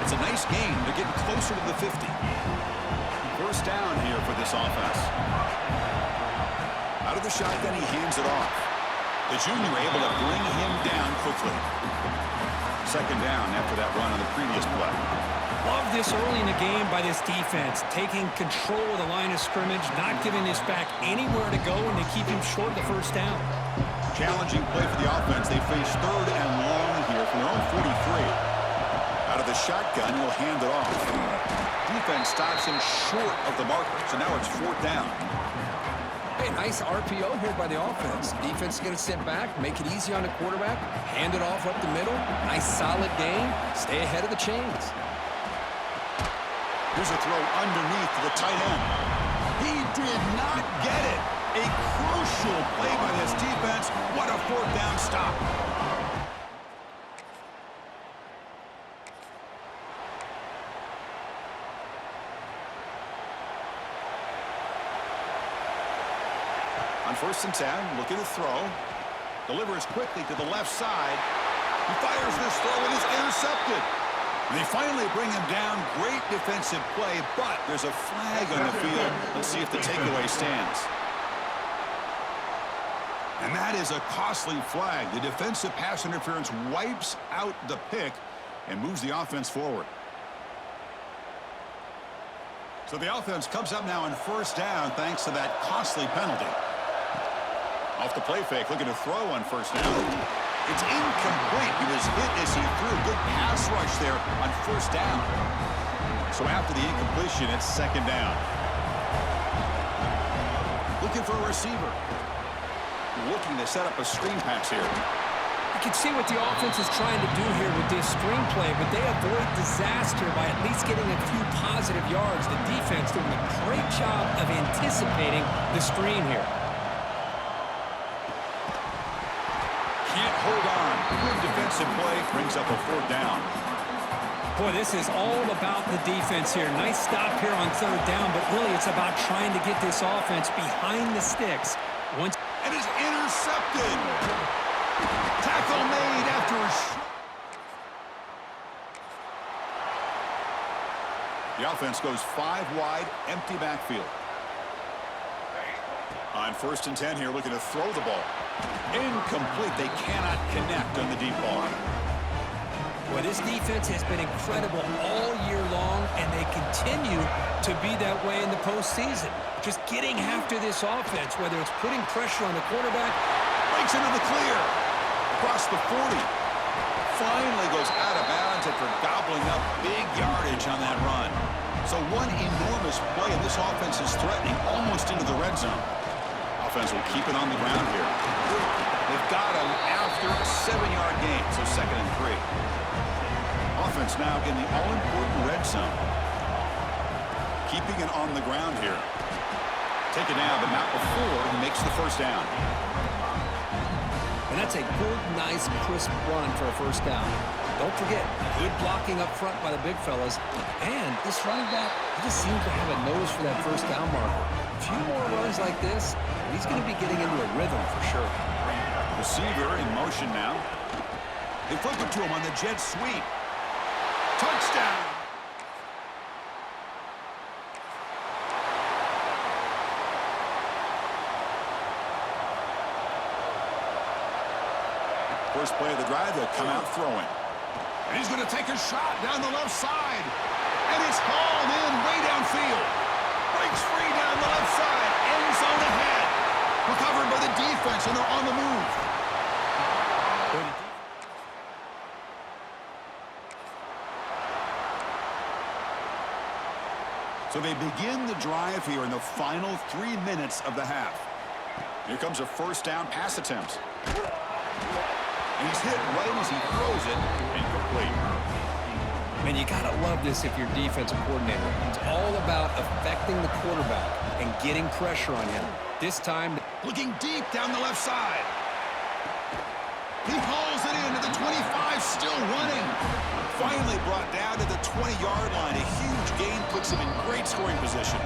It's a nice gain. They're getting closer to the 50. First down here for this offense. Out of the shotgun, he hands it off. The junior able to bring him down quickly. Second down after that run on the previous play. Love this early in the game by this defense, taking control of the line of scrimmage, not giving this back anywhere to go, and they keep him short of the first down. Challenging play for the offense. They face third and long here from their own 43. Out of the shotgun, he'll hand it off. Defense stops him short of the marker, so now it's fourth down. Hey, nice RPO here by the offense. Defense is going to sit back, make it easy on the quarterback, hand it off up the middle. Nice solid gain. Stay ahead of the chains. Here's a throw underneath to the tight end. He did not get it. A crucial play by this defense. What a fourth down stop. On first and 10, looking to throw. Delivers quickly to the left side. He fires this throw and is intercepted. They finally bring him down. Great defensive play, but there's a flag on the field. Let's see if the takeaway stands. And that is a costly flag. The defensive pass interference wipes out the pick and moves the offense forward. So the offense comes up now on first down thanks to that costly penalty. Off the play fake, looking to throw on first down. It's incomplete. He was hit as he threw. Good pass rush there on first down. So after the incompletion, it's second down. Looking for a receiver. Looking to set up a screen pass here. You can see what the offense is trying to do here with this screenplay, but they avoid disaster by at least getting a few positive yards. The defense doing a great job of anticipating the screen here. Can't hold on. Good defensive play. Brings up a fourth down. Boy, this is all about the defense here. Nice stop here on third down, but really it's about trying to get this offense behind the sticks. And it's intercepted. Tackle made after a The offense goes 5 wide, empty backfield. On first and 10 here, looking to throw the ball. Incomplete. They cannot connect on the deep ball. Well, this defense has been incredible all year long, and they continue to be that way in the postseason. Just getting after this offense, whether it's putting pressure on the quarterback. Breaks into the clear. Across the 40. Finally goes out of bounds after gobbling up big yardage on that run. So one enormous play, and this offense is threatening almost into the red zone. Offense will keep it on the ground here. They've got him after a 7-yard gain, so second and 3. Offense now in the all-important red zone. Keeping it on the ground here. Take it down, but not before he makes the first down. And that's a good, nice, crisp run for a first down. Don't forget, good blocking up front by the big fellas. And this running back, he just seems to have a nose for that first down marker. A few more runs like this, and he's going to be getting into a rhythm for sure. Receiver in motion now. They flip it to him on the jet sweep. Touchdown! First play of the drive, they'll come out throwing. And he's going to take a shot down the left side. And it's hauled in way downfield. Breaks free down the left side. End zone ahead. Recovered by the defense, and they're on the move. So they begin the drive here in the final 3 minutes of the half. Here comes a first down pass attempt. And he's hit right as he throws it, incomplete. Man, you got to love this if you're defensive coordinator. It's all about affecting the quarterback and getting pressure on him. This time, looking deep down the left side. He hauls it into the 25, still running. Finally brought down to the 20-yard line. A huge gain puts him in great scoring position.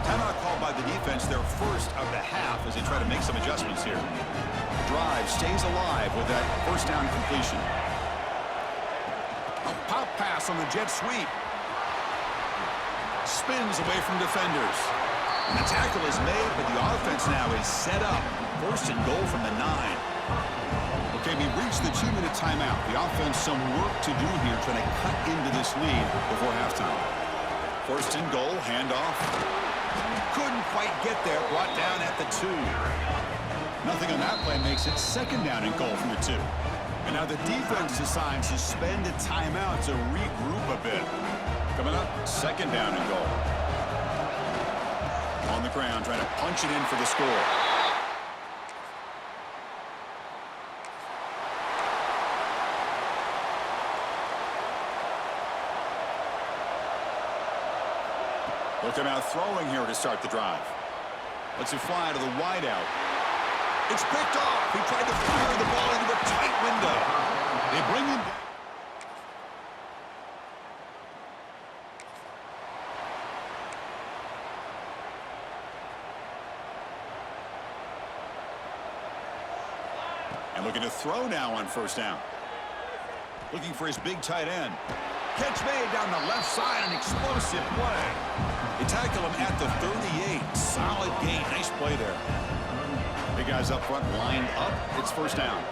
Timeout called by the defense, their first of the half, as they try to make some adjustments here. The drive stays alive with that first down completion. Pop pass on the jet sweep. Spins away from defenders. And the tackle is made, but the offense now is set up. First and goal from the 9. Okay, we reached the 2-minute timeout. The offense some work to do here, trying to cut into this lead before halftime. First and goal, handoff. Couldn't quite get there, brought down at the 2. Nothing on that play makes it second down and goal from the 2. And now the defense decides to spend a timeout to regroup a bit. Coming up, second down and goal. On the ground, trying to punch it in for the score. Looking out throwing here to start the drive. Lets it fly to the wideout. It's picked off. He tried to fire the ball into a tight window. They bring him down. And looking to throw now on first down. Looking for his big tight end. Catch made down the left side, an explosive play. They tackle him at the 38. Solid gain. Nice play there. Big guys up front lined up. It's first down.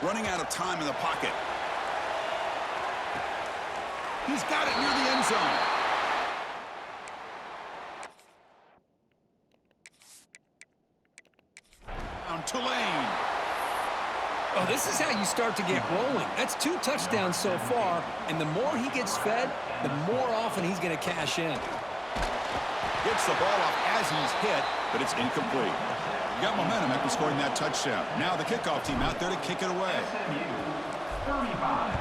Running out of time in the pocket. He's got it near the end zone. Down Tulane. Oh, this is how you start to get rolling. That's 2 touchdowns so far, and the more he gets fed, the more often he's going to cash in. Gets the ball off as he's hit, but it's incomplete. Got momentum after scoring that touchdown. Now the kickoff team out there to kick it away. 35,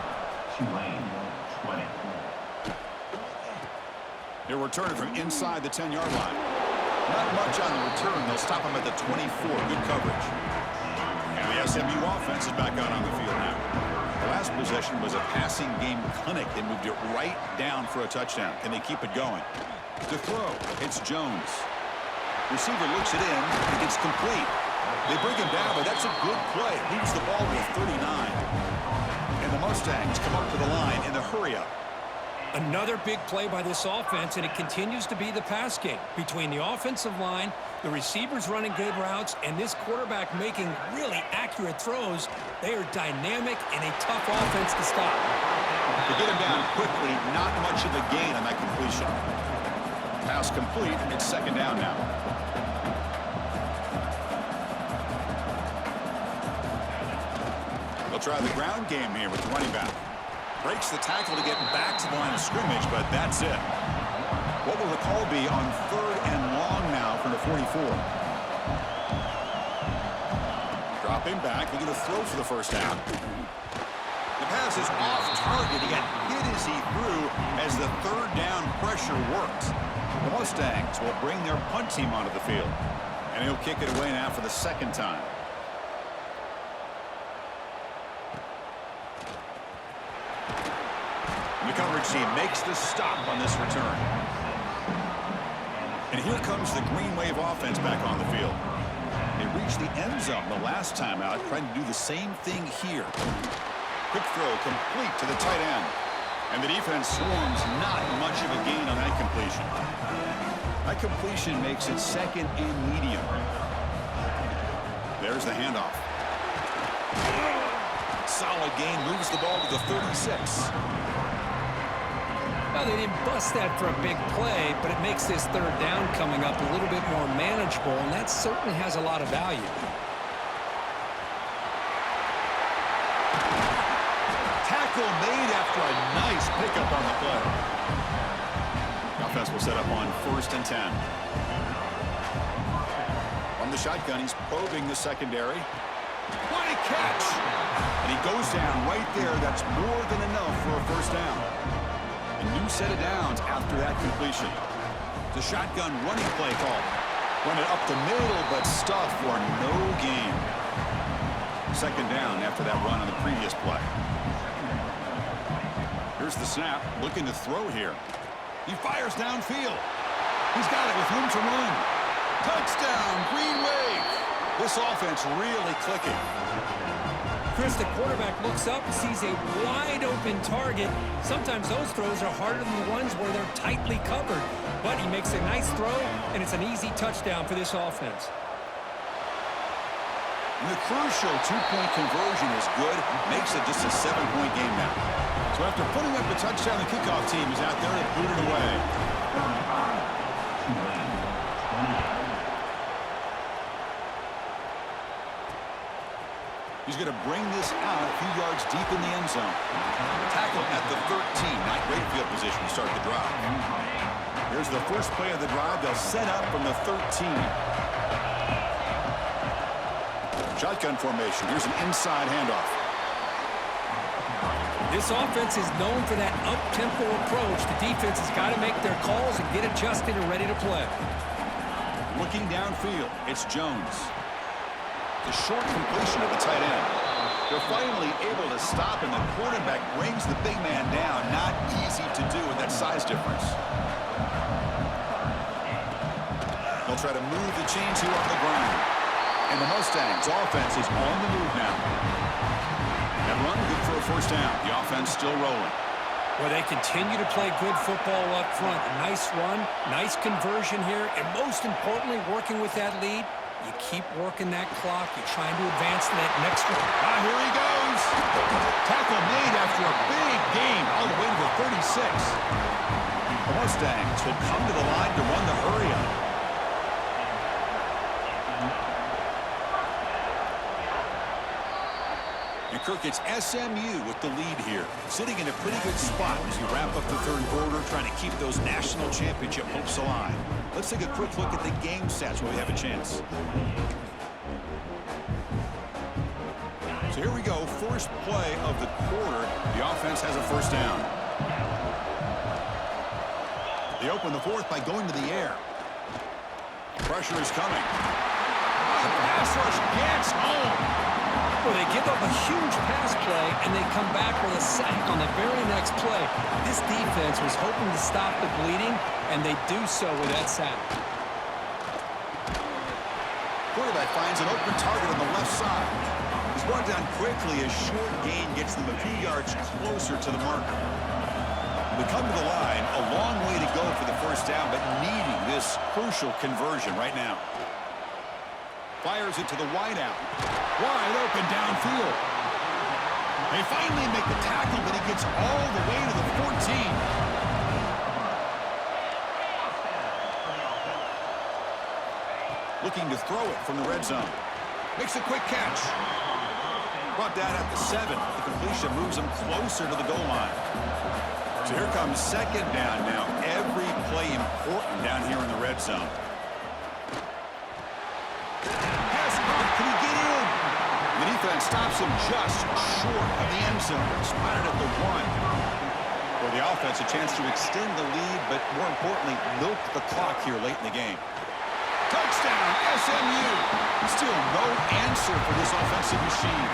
Tulane 20. They're returning from inside the 10-yard line. Not much on the return. They'll stop him at the 24. Good coverage. And the SMU offense is back out on the field now. The last possession was a passing game clinic. They moved it right down for a touchdown. Can they keep it going? To throw, it's Jones. Receiver looks it in. It's complete. They bring him down, but that's a good play. Leaves the ball with 39. And the Mustangs come up to the line in the hurry-up. Another big play by this offense, and it continues to be the pass game. Between the offensive line, the receivers running good routes, and this quarterback making really accurate throws, they are dynamic and a tough offense to stop. To get him down quickly, not much of a gain on that completion. Pass complete. It's second down now. They'll try the ground game here with the running back. Breaks the tackle to get back to the line of scrimmage, but that's it. What will the call be on third and long now from the 44? Dropping back, looking to throw for the first down. The pass is off target. He got hit as he threw as the third down pressure worked. The Mustangs will bring their punt team onto the field. And he'll kick it away now for the second time. The coverage team makes the stop on this return. And here comes the Green Wave offense back on the field. They reached the end zone the last time out, trying to do the same thing here. Quick throw complete to the tight end. And the defense swarms, not much of a gain on that completion. That completion makes it second and medium. There's the handoff. Solid gain, moves the ball to the 36. Well, they didn't bust that for a big play, but it makes this third down coming up a little bit more manageable, and that certainly has a lot of value. Tackle made after a nice pickup on the play. Offense will set up on first and 10. From the shotgun, he's probing the secondary. What a catch! And he goes down right there. That's more than enough for a first down. A new set of downs after that completion. The shotgun running play call. Run it up the middle, but stuffed for no gain. Second down after that run on the previous play. Here's the snap. Looking to throw here. He fires downfield. He's got it with room to run. Touchdown, Green Wave. This offense really clicking. Chris, the quarterback looks up, sees a wide-open target. Sometimes those throws are harder than the ones where they're tightly covered. But he makes a nice throw, and it's an easy touchdown for this offense. And the crucial two-point conversion is good. Makes it just a 7-point game now. So after putting up a touchdown, the kickoff team is out there to boot it away. 28. He's going to bring this out a few yards deep in the end zone. Tackle at the 13, not great field position to start the drive. Here's the first play of the drive. They'll set up from the 13. Shotgun formation. Here's an inside handoff. This offense is known for that up-tempo approach. The defense has got to make their calls and get adjusted and ready to play. Looking downfield, it's Jones. The short completion of the tight end. They're finally able to stop, and the quarterback brings the big man down. Not easy to do with that size difference. They'll try to move the chains here on the ground. And the Mustangs' offense is on the move now. That run good for a first down. The offense still rolling. Well, they continue to play good football up front. A nice run, nice conversion here, and most importantly, working with that lead. You keep working that clock. You're trying to advance to that next one. Ah, here he goes. Tackle made after a big gain all the way to the 36. The Mustangs will come to the line to run the hurry up. And Kirk, it's SMU with the lead here. Sitting in a pretty good spot as you wrap up the third quarter, trying to keep those national championship hopes alive. Let's take a quick look at the game stats while we have a chance. So here we go, first play of the quarter. The offense has a first down. They open the fourth by going to the air. Pressure is coming. The pass rush gets home. Well, they give up a huge pass play, and they come back with a sack on the very next play. This defense was hoping to stop the bleeding, and they do so with that sack. Quarterback finds an open target on the left side. He's brought down quickly. A short gain gets them a few yards closer to the marker. They come to the line, a long way to go for the first down, but needing this crucial conversion right now. Fires it to the wideout. Wide open downfield. They finally make the tackle, but he gets all the way to the 14. Looking to throw it from the red zone. Makes a quick catch. Brought down at the 7. The completion moves him closer to the goal line. So here comes second down now. Every play important down here in the red zone. Can he get in? The defense stops him just short of the end zone. Spotted at the 1. For the offense, a chance to extend the lead, but more importantly, milk the clock here late in the game. Touchdown, SMU. Still no answer for this offensive machine.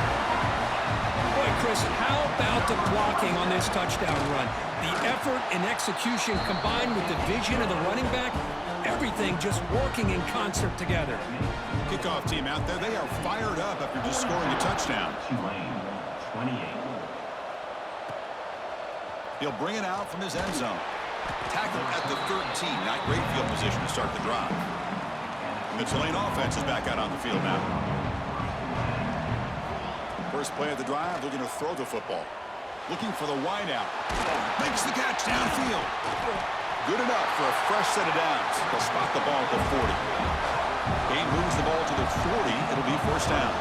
Boy, Chris, how about the blocking on this touchdown run? The effort and execution combined with the vision of the running back, everything just working in concert together. Kickoff team out there, they are fired up after just scoring a touchdown. 28. He'll bring it out from his end zone. Tackle at the 13, not great field position to start the drive. The Tulane offense is back out on the field now. First play of the drive, looking to throw the football. Looking for the wideout. Makes the catch downfield. Good enough for a fresh set of downs. They'll spot the ball at the 40. Game moves the ball to the 40. It'll be first down.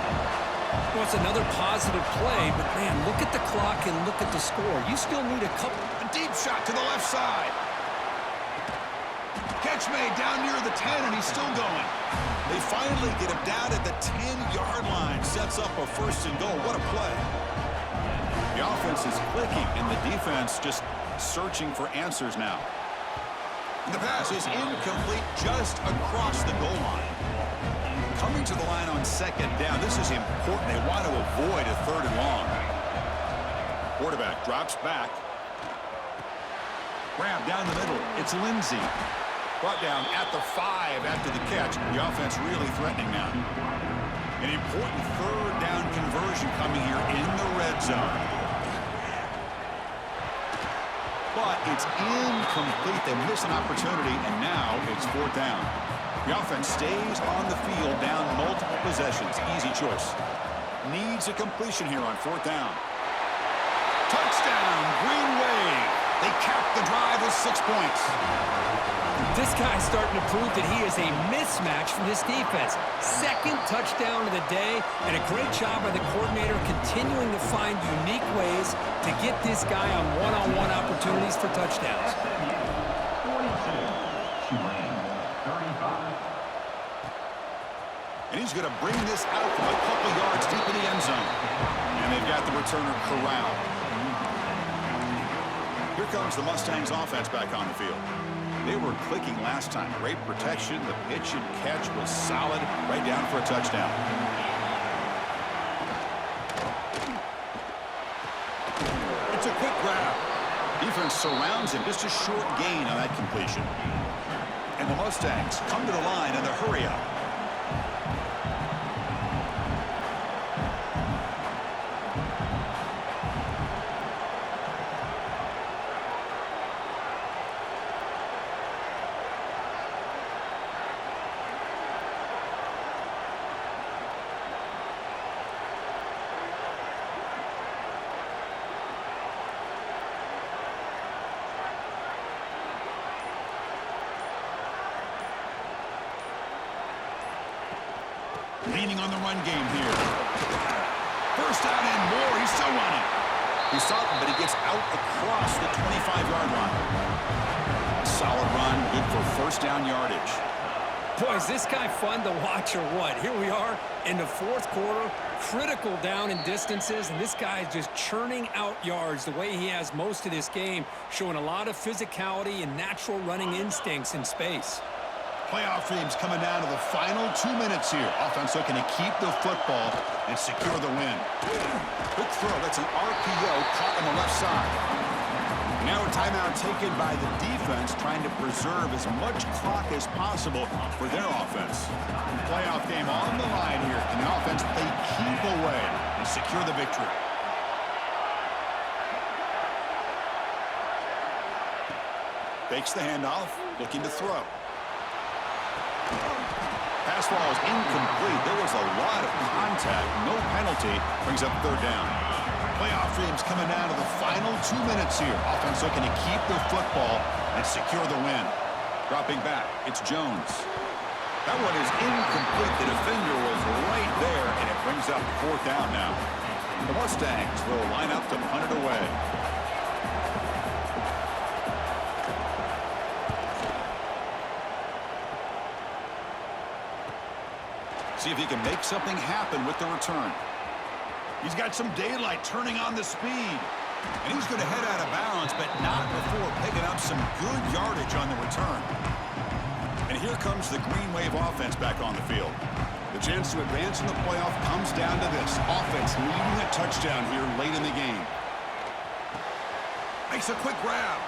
Well, it's another positive play, but man, look at the clock and look at the score. You still need a couple. A deep shot to the left side. Catch made down near the 10, and he's still going. They finally get him down at the 10-yard line. Sets up a first and goal. What a play. The offense is clicking, and the defense just searching for answers now. And the pass is incomplete just across the goal line. Coming to the line on second down. This is important. They want to avoid a third and long. Quarterback drops back. Grab down the middle. It's Lindsey. Brought down at the 5 after the catch. The offense really threatening now. An important third down conversion coming here in the red zone. But it's incomplete. They miss an opportunity, and now it's fourth down. The offense stays on the field down multiple possessions. Easy choice. Needs a completion here on fourth down. Touchdown, Green Wave. They cap the drive with 6 points. This guy's starting to prove that he is a mismatch for this defense. Second touchdown of the day, and a great job by the coordinator continuing to find unique ways to get this guy on one-on-one opportunities for touchdowns. 42, Tulane, 35. And he's going to bring this out from a couple yards deep in the end zone. And they've got the returner corralled. Here comes the Mustangs offense back on the field. They were clicking last time. Great protection. The pitch and catch was solid. Right down for a touchdown. It's a quick grab. Defense surrounds him. Just a short gain on that completion. And the Mustangs come to the line in a hurry up. Leaning on the run game here. First down and more. He's still running. He's stopping, but he gets out across the 25-yard line. Solid run, good for first down yardage. Boy, is this guy fun to watch or what? Here we are in the fourth quarter, critical down in distances, and this guy is just churning out yards the way he has most of this game, showing a lot of physicality and natural running instincts in space. Playoff teams coming down to the final 2 minutes here. Offense looking to keep the football and secure the win. Quick throw. That's an RPO caught on the left side. Now a timeout taken by the defense, trying to preserve as much clock as possible for their offense. Playoff game on the line here. Can the offense play keep away and secure the victory? Fakes the handoff, looking to throw. Pass ball is incomplete. There was a lot of contact. No penalty. Brings up third down. Playoff dreams coming down to the final 2 minutes here. Offense looking to keep the football and secure the win. Dropping back, it's Jones. That one is incomplete. The defender was right there, and it brings up fourth down now. The Mustangs will line up to punt it away. See if he can make something happen with the return. He's got some daylight turning on the speed. And he's going to head out of bounds, but not before picking up some good yardage on the return. And here comes the Green Wave offense back on the field. The chance to advance in the playoff comes down to this. Offense needing a touchdown here late in the game. Makes a quick grab.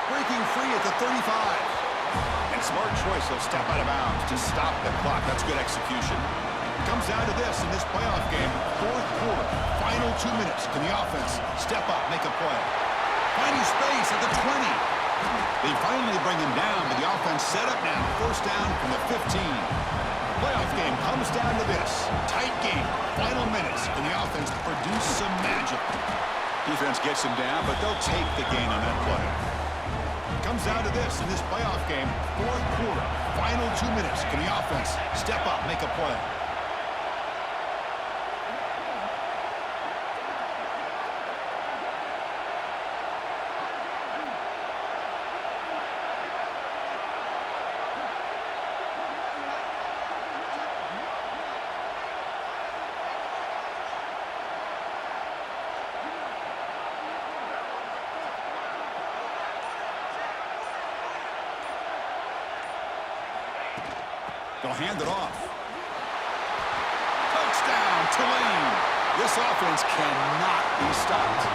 Breaking free at the 35. And smart choice, he'll step out of bounds to stop the clock. That's good execution. Comes down to this in this playoff game. Fourth quarter, final 2 minutes. Can the offense step up, make a play? Finding space at the 20. They finally bring him down, but the offense set up now. First down from the 15. Playoff game comes down to this. Tight game, final minutes. Can the offense produce some magic? Defense gets him down, but they'll take the gain on that play. Comes down to this in this playoff game. Fourth quarter, final 2 minutes. Can the offense step up, make a play? They'll hand it off. Touchdown, Tulane. This offense cannot be stopped.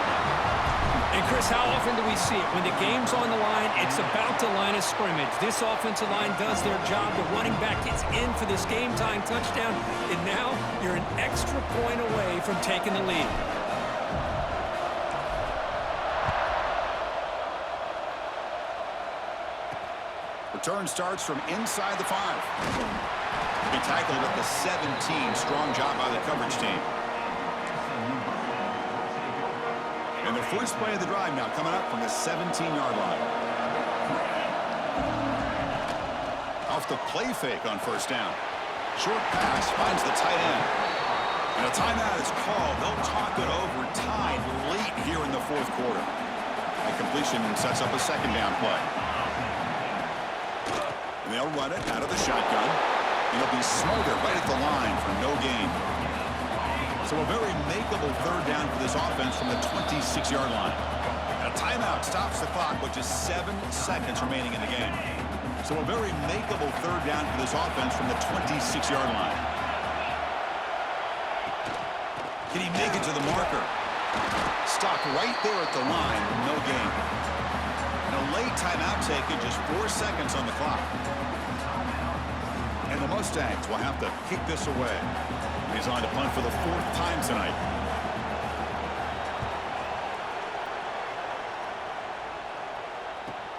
And, Chris, how often do we see it? When the game's on the line, it's about the line of scrimmage. This offensive line does their job. The running back gets in for this game-time touchdown, and now you're an extra point away from taking the lead. Return starts from inside the 5. He tackled at the 17. Strong job by the coverage team. And the first play of the drive now coming up from the 17-yard line. Off the play fake on first down. Short pass finds the tight end. And a timeout is called. They'll talk it over, tied late here in the fourth quarter. The completion sets up a second down play. And they'll run it out of the shotgun. And it'll be smothered right at the line for no gain. So a very makeable third down for this offense from the 26-yard line. And a timeout stops the clock with just 7 seconds remaining in the game. So a very makeable third down for this offense from the 26-yard line. Can he make it to the marker? Stopped right there at the line, no gain. And a late timeout taken, just 4 seconds on the clock. And the Mustangs will have to kick this away. He's on to punt for the 4th time tonight.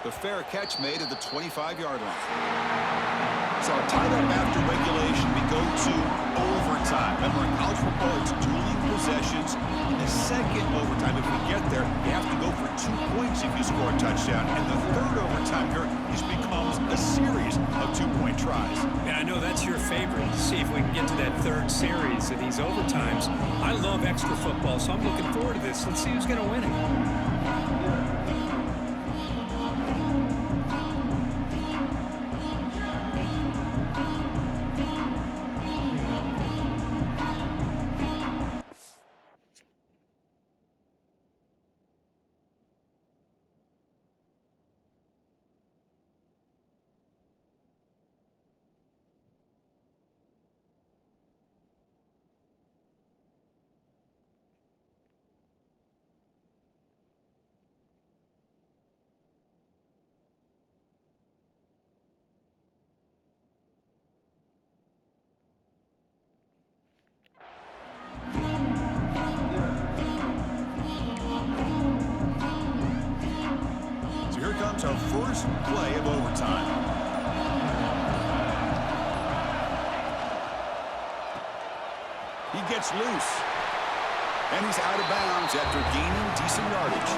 The fair catch made at the 25-yard line. So tied up after regulation, we go to overtime. Remember, in college football, it's dueling possessions. In the second overtime, if we get there, you have to go for 2 points if you score a touchdown. And the third overtime here just becomes a series of 2-point tries. And I know that's your favorite. See if we can get to that third series of these overtimes. I love extra football, so I'm looking forward to this. Let's see who's going to win it. Our first play of overtime. He gets loose. And he's out of bounds after gaining decent yardage.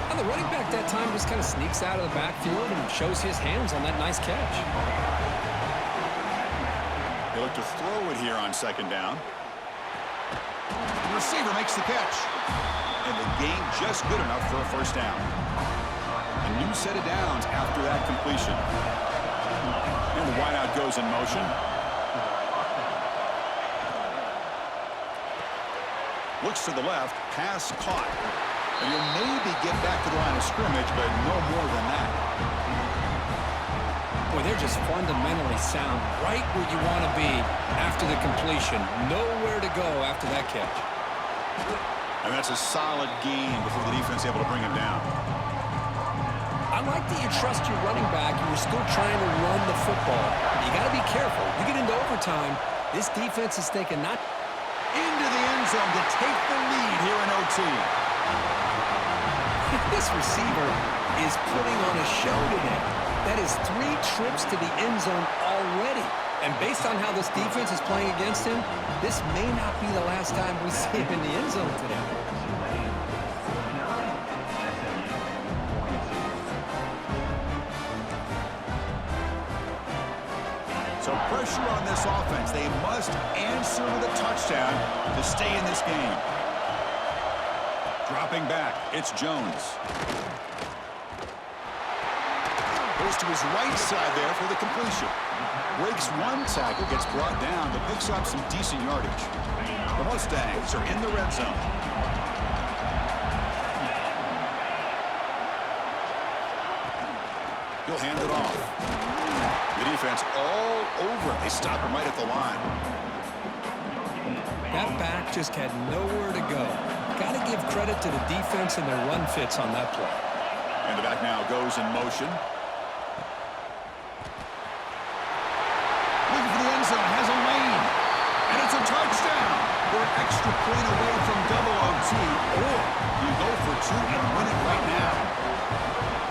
And the running back that time just kind of sneaks out of the backfield and shows his hands on that nice catch. They look to throw it here on second down. The receiver makes the catch. And the gain just good enough for a first down. A new set of downs after that completion. And the wideout goes in motion. Looks to the left, pass caught. And he'll maybe get back to the line of scrimmage, but no more than that. Boy, they're just fundamentally sound right where you want to be after the completion. Nowhere to go after that catch. And that's a solid gain before the defense is able to bring him down. I like that you trust your running back and you're still trying to run the football. You got to be careful. You get into overtime, this defense is thinking not into the end zone to take the lead here in OT. This receiver is putting on a show today. That is 3 trips to the end zone already. And based on how this defense is playing against him, this may not be the last time we see him in the end zone today. So pressure on this offense. They must answer with a touchdown to stay in this game. Dropping back, it's Jones. Goes to his right side there for the completion. Breaks one tackle, gets brought down, but picks up some decent yardage. The Mustangs are in the red zone. He'll hand it off. The defense all over it. They stop him right at the line. That back just had nowhere to go. got to give credit to the defense and their run fits on that play. And the back now goes in motion. Looking for the end zone, has a lane. And it's a touchdown. We're an extra point away from double OT, or you go for two and win it right now.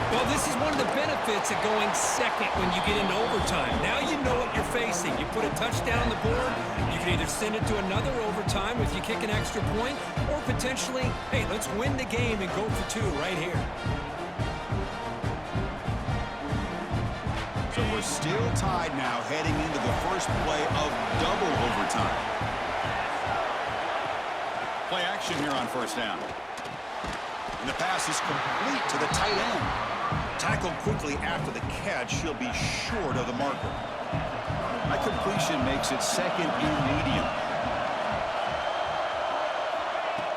Well, this is one of the benefits of going second when you get into overtime. Now you know what you're facing. You put a touchdown on the board, you can either send it to another overtime if you kick an extra point, or potentially, hey, let's win the game and go for two right here. So we're still tied now heading into the first play of double overtime. Play action here on first down. And the pass is complete to the tight end. Tackled quickly after the catch. She'll be short of the marker. That completion makes it second and medium.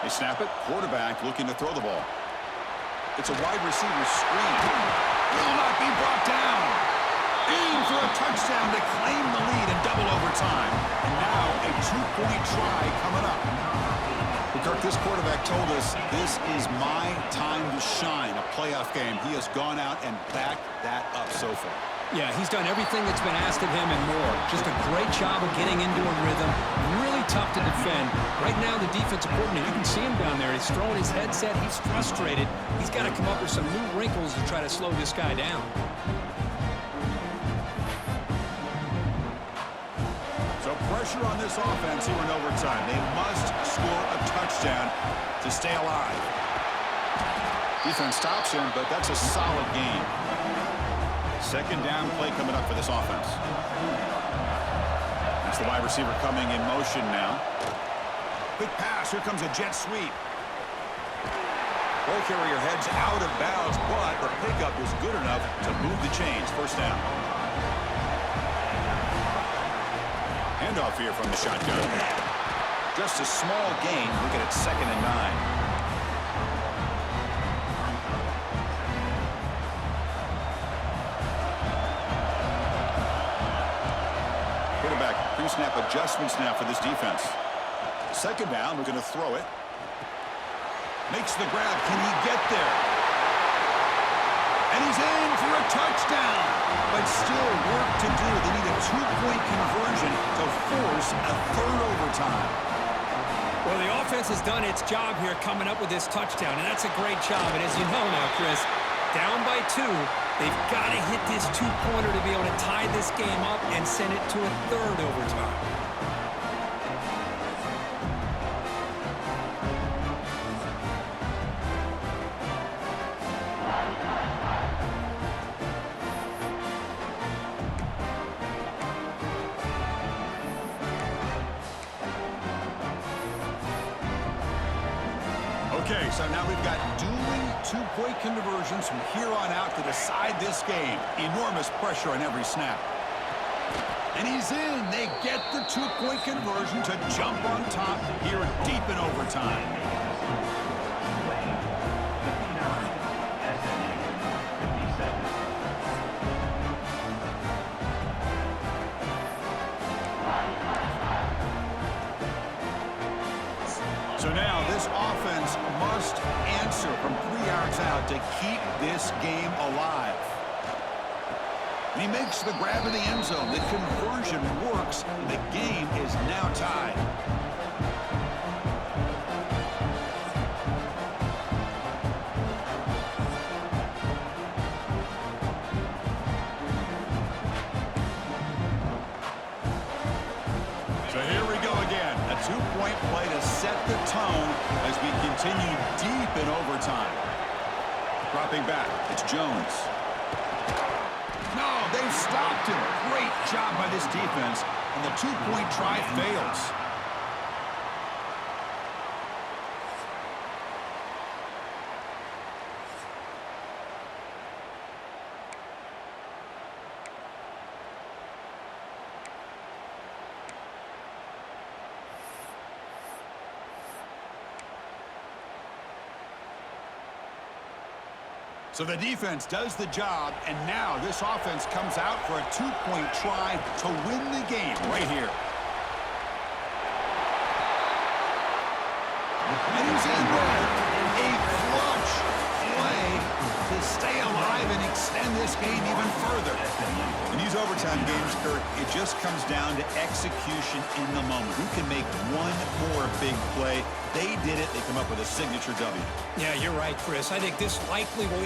They snap it. Quarterback looking to throw the ball. It's a wide receiver screen. Will not be brought down. Aim for a touchdown to claim the lead in double overtime. And now a two-point try coming up. Kirk, this quarterback told us this is my time to shine, a playoff game. He has gone out and backed that up so far. Yeah, he's done everything that's been asked of him and more. Just a great job of getting into a rhythm. Really tough to defend. Right now, the defensive coordinator, you can see him down there. He's throwing his headset. He's frustrated. He's got to come up with some new wrinkles to try to slow this guy down. Pressure on this offense here in overtime. They must score a touchdown to stay alive. Defense stops him, but that's a solid game. Second down play coming up for this offense. That's the wide receiver coming in motion now. Quick pass. Here comes a jet sweep. Ball carrier heads out of bounds, but the pickup is good enough to move the chains. First down. Handoff here from the shotgun. Just a small gain. Look at it, 2nd and 9. Quarterback pre-snap adjustments now for this defense. Second down, looking to throw it. Makes the grab. Can he get there? And he's in for a touchdown. But still work to do. They need a two-point conversion to force a third overtime. Well, the offense has done its job here coming up with this touchdown, and that's a great job. And as you know now, Chris, down by 2, they've got to hit this two-pointer to be able to tie this game up and send it to a third overtime. Okay, so now we've got dueling two-point conversions from here on out to decide this game. Enormous pressure on every snap. And he's in. They get the two-point conversion to jump on top here deep in overtime. So now this offense must answer from 3 yards out to keep this game alive. And he makes the grab in the end zone. The conversion works. The game is now tied. So here we go again. A two-point play to set the tone as we continue deep in overtime. Dropping back, it's Jones. No, they've stopped him. Great job by this defense. And the two-point try fails. So the defense does the job, and now this offense comes out for a two-point try to win the game right here. And he's in there. this game even further. In these overtime games, Kurt, it just comes down to execution in the moment. Who can make one more big play? They did it. They come up with a signature W. Yeah, you're right, Chris. I think this likely will